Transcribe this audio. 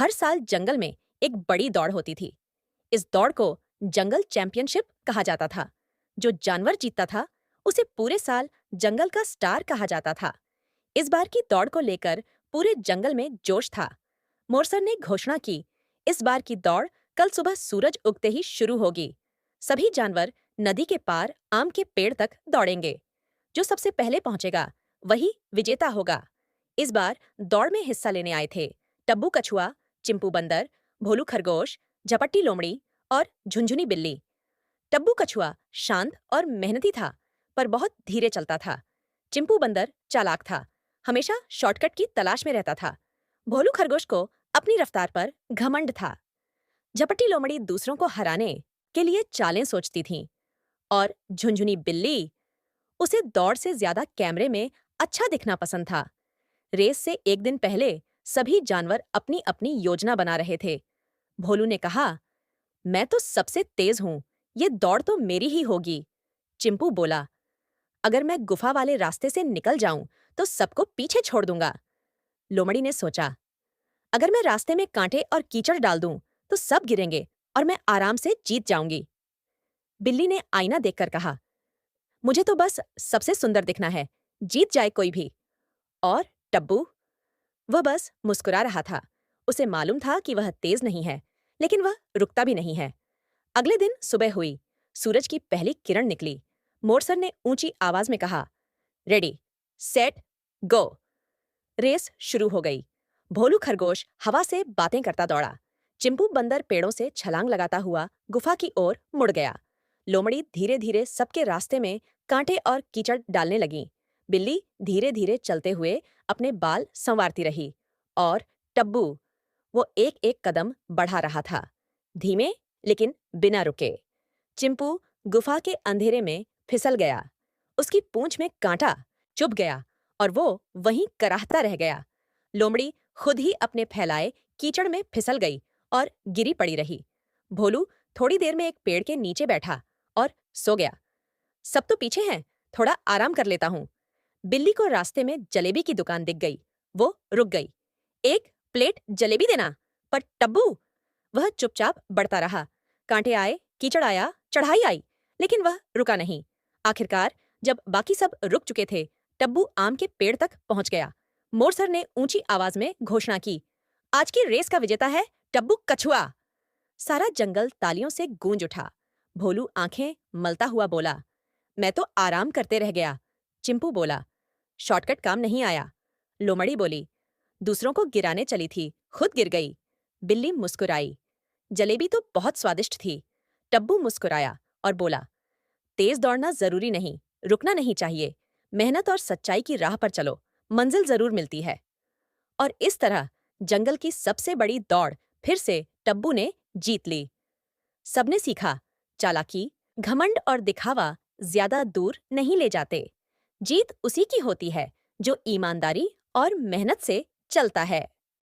हर साल जंगल में एक बड़ी दौड़ होती थी। इस दौड़ को जंगल चैंपियनशिप कहा जाता था। जो जानवर जीतता था उसे पूरे साल जंगल का स्टार कहा जाता था। इस बार की दौड़ को लेकर पूरे जंगल में जोश था। मोरसर ने घोषणा की, इस बार की दौड़ कल सुबह सूरज उगते ही शुरू होगी। सभी जानवर नदी के पार आम के पेड़ तक दौड़ेंगे। जो सबसे पहले पहुंचेगा वही विजेता होगा। इस बार दौड़ में हिस्सा लेने आए थे टब्बू कछुआ, चिंपू बंदर, भोलू खरगोश, झपट्टी लोमड़ी और झुंझुनी बिल्ली। टब्बू कछुआ शांत और मेहनती था, पर बहुत धीरे चलता था। चिंपू बंदर चालाक था, हमेशा शॉर्टकट की तलाश में रहता था। भोलू खरगोश को अपनी रफ्तार पर घमंड था। झपट्टी लोमड़ी दूसरों को हराने के लिए चालें सोचती थीं। और झुंझुनी बिल्ली, उसे दौड़ से ज्यादा कैमरे में अच्छा दिखना पसंद था। रेस से एक दिन पहले सभी जानवर अपनी अपनी योजना बना रहे थे। भोलू ने कहा, मैं तो सबसे तेज हूं, ये दौड़ तो मेरी ही होगी। चिंपू बोला, अगर मैं गुफा वाले रास्ते से निकल जाऊं तो सबको पीछे छोड़ दूंगा। लोमड़ी ने सोचा, अगर मैं रास्ते में कांटे और कीचड़ डाल दूं तो सब गिरेंगे और मैं आराम से जीत जाऊंगी। बिल्ली ने आईना देखकर कहा, मुझे तो बस सबसे सुंदर दिखना है, जीत जाए कोई भी। और टब्बू, वह बस मुस्कुरा रहा था। उसे मालूम था कि वह तेज नहीं है, लेकिन वह रुकता भी नहीं है। अगले दिन सुबह हुई, सूरज की पहली किरण निकली। मोरसर ने ऊंची आवाज में कहा, रेडी, सेट, गो। रेस शुरू हो गई। भोलू खरगोश हवा से बातें करता दौड़ा। चिंपू बंदर पेड़ों से छलांग लगाता हुआ गुफा की ओर मुड़ गया। लोमड़ी धीरे धीरे सबके रास्ते में कांटे और कीचड़ डालने लगी। बिल्ली धीरे धीरे चलते हुए अपने बाल संवारती रही। और टब्बू, वो एक एक कदम बढ़ा रहा था, धीमे लेकिन बिना रुके। चिंपू गुफा के अंधेरे में फिसल गया। उसकी पूंछ में कांटा चुभ गया और वो वहीं कराहता रह गया। लोमड़ी खुद ही अपने फैलाए कीचड़ में फिसल गई और गिरी पड़ी रही। भोलू थोड़ी देर में एक पेड़ के नीचे बैठा और सो गया। सब तो पीछे हैं, थोड़ा आराम कर लेता हूँ। बिल्ली को रास्ते में जलेबी की दुकान दिख गई। वो रुक गई। एक प्लेट जलेबी देना। पर टब्बू, वह चुपचाप बढ़ता रहा। कांटे आए, कीचड़ आया, चढ़ाई आई, लेकिन वह रुका नहीं। आखिरकार जब बाकी सब रुक चुके थे, टब्बू आम के पेड़ तक पहुंच गया। मोरसर ने ऊंची आवाज में घोषणा की, आज की रेस का विजेता है टब्बू कछुआ। सारा जंगल तालियों से गूंज उठा। भोलू आंखें मलता हुआ बोला, मैं तो आराम करते रह गया। चिंपू बोला, शॉर्टकट काम नहीं आया। लोमड़ी बोली, दूसरों को गिराने चली थी, खुद गिर गई। बिल्ली मुस्कुराई, जलेबी तो बहुत स्वादिष्ट थी। टब्बू मुस्कुराया और बोला, तेज दौड़ना जरूरी नहीं, रुकना नहीं चाहिए। मेहनत और सच्चाई की राह पर चलो, मंजिल जरूर मिलती है। और इस तरह जंगल की सबसे बड़ी दौड़ फिर से टब्बू ने जीत ली। सबने सीखा, चालाकी, घमंड और दिखावा ज्यादा दूर नहीं ले जाते। जीत उसी की होती है जो ईमानदारी और मेहनत से चलता है।